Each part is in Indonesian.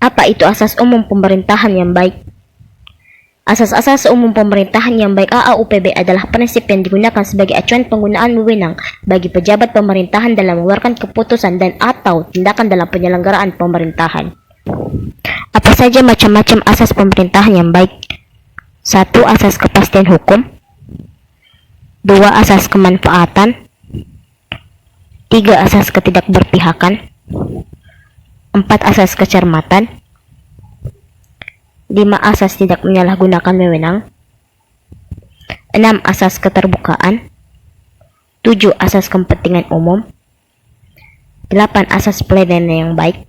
Apa itu asas umum pemerintahan yang baik? Asas-asas umum pemerintahan yang baik AAUPB adalah prinsip yang digunakan sebagai acuan penggunaan wewenang bagi pejabat pemerintahan dalam mengeluarkan keputusan dan atau tindakan dalam penyelenggaraan pemerintahan. Apa saja macam-macam asas pemerintahan yang baik? 1. Asas kepastian hukum. 2. Asas kemanfaatan. 3. Asas ketidakberpihakan. 4. Asas kecermatan. 5. Asas tidak menyalahgunakan wewenang. 6. Asas keterbukaan. 7. Asas kepentingan umum. 8. Asas pelayanan yang baik.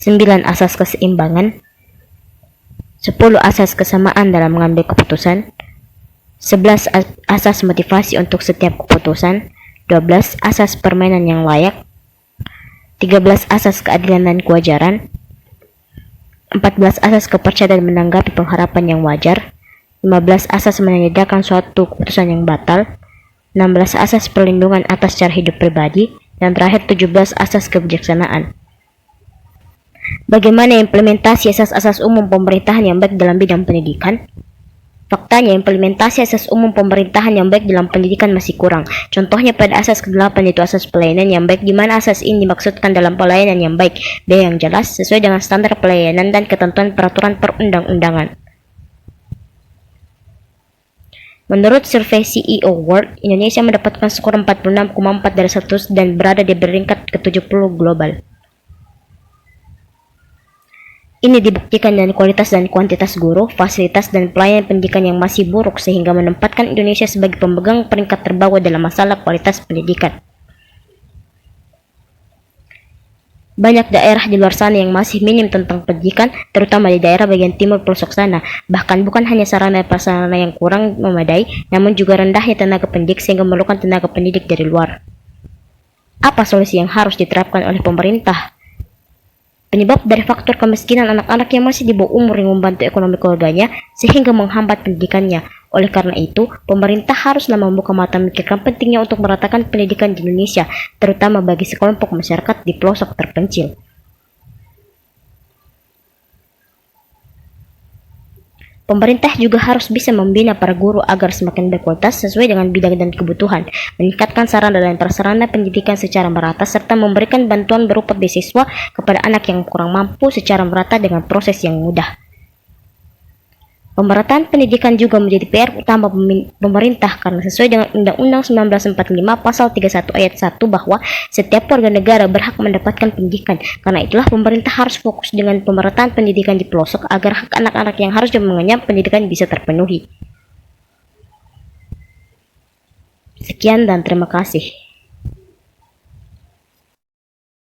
9. Asas keseimbangan. 10. Asas kesamaan dalam mengambil keputusan. 11. Asas motivasi untuk setiap keputusan. 12. Asas permainan yang layak. 13. Asas keadilan dan kewajaran. 14. Asas kepercayaan menanggapi pengharapan yang wajar. 15. Asas menyediakan suatu keputusan yang batal. 16. Asas perlindungan atas cara hidup pribadi. Dan terakhir 17. Asas kebijaksanaan. Bagaimana implementasi asas-asas umum pemerintahan yang baik dalam bidang pendidikan? Faktanya, implementasi asas umum pemerintahan yang baik dalam pendidikan masih kurang. Contohnya pada asas ke-8 yaitu asas pelayanan yang baik, di mana asas ini dimaksudkan dalam pelayanan yang baik, biaya yang jelas, sesuai dengan standar pelayanan dan ketentuan peraturan perundang-undangan. Menurut survei CEO World, Indonesia mendapatkan skor 46,4 dari 100 dan berada di peringkat ke-70 global. Ini dibuktikan dari kualitas dan kuantitas guru, fasilitas, dan pelayanan pendidikan yang masih buruk sehingga menempatkan Indonesia sebagai pemegang peringkat terbawah dalam masalah kualitas pendidikan. Banyak daerah di luar sana yang masih minim tentang pendidikan, terutama di daerah bagian timur pelosok sana. Bahkan bukan hanya sarana prasarana yang kurang memadai, namun juga rendahnya tenaga pendidik sehingga memerlukan tenaga pendidik dari luar. Apa solusi yang harus diterapkan oleh pemerintah? Penyebab dari faktor kemiskinan anak-anak yang masih di bawah umur yang membantu ekonomi keluarganya sehingga menghambat pendidikannya. Oleh karena itu, pemerintah haruslah membuka mata memikirkan pentingnya untuk meratakan pendidikan di Indonesia, terutama bagi sekelompok masyarakat di pelosok terpencil. Pemerintah juga harus bisa membina para guru agar semakin berkualitas sesuai dengan bidang dan kebutuhan, meningkatkan sarana dan prasarana pendidikan secara merata, serta memberikan bantuan berupa beasiswa kepada anak yang kurang mampu secara merata dengan proses yang mudah. Pemerataan pendidikan juga menjadi PR utama pemerintah karena sesuai dengan Undang-Undang 1945 Pasal 31 Ayat 1 bahwa setiap warga negara berhak mendapatkan pendidikan. Karena itulah pemerintah harus fokus dengan pemerataan pendidikan di pelosok agar hak anak-anak yang harus mengenyam pendidikan bisa terpenuhi. Sekian dan terima kasih.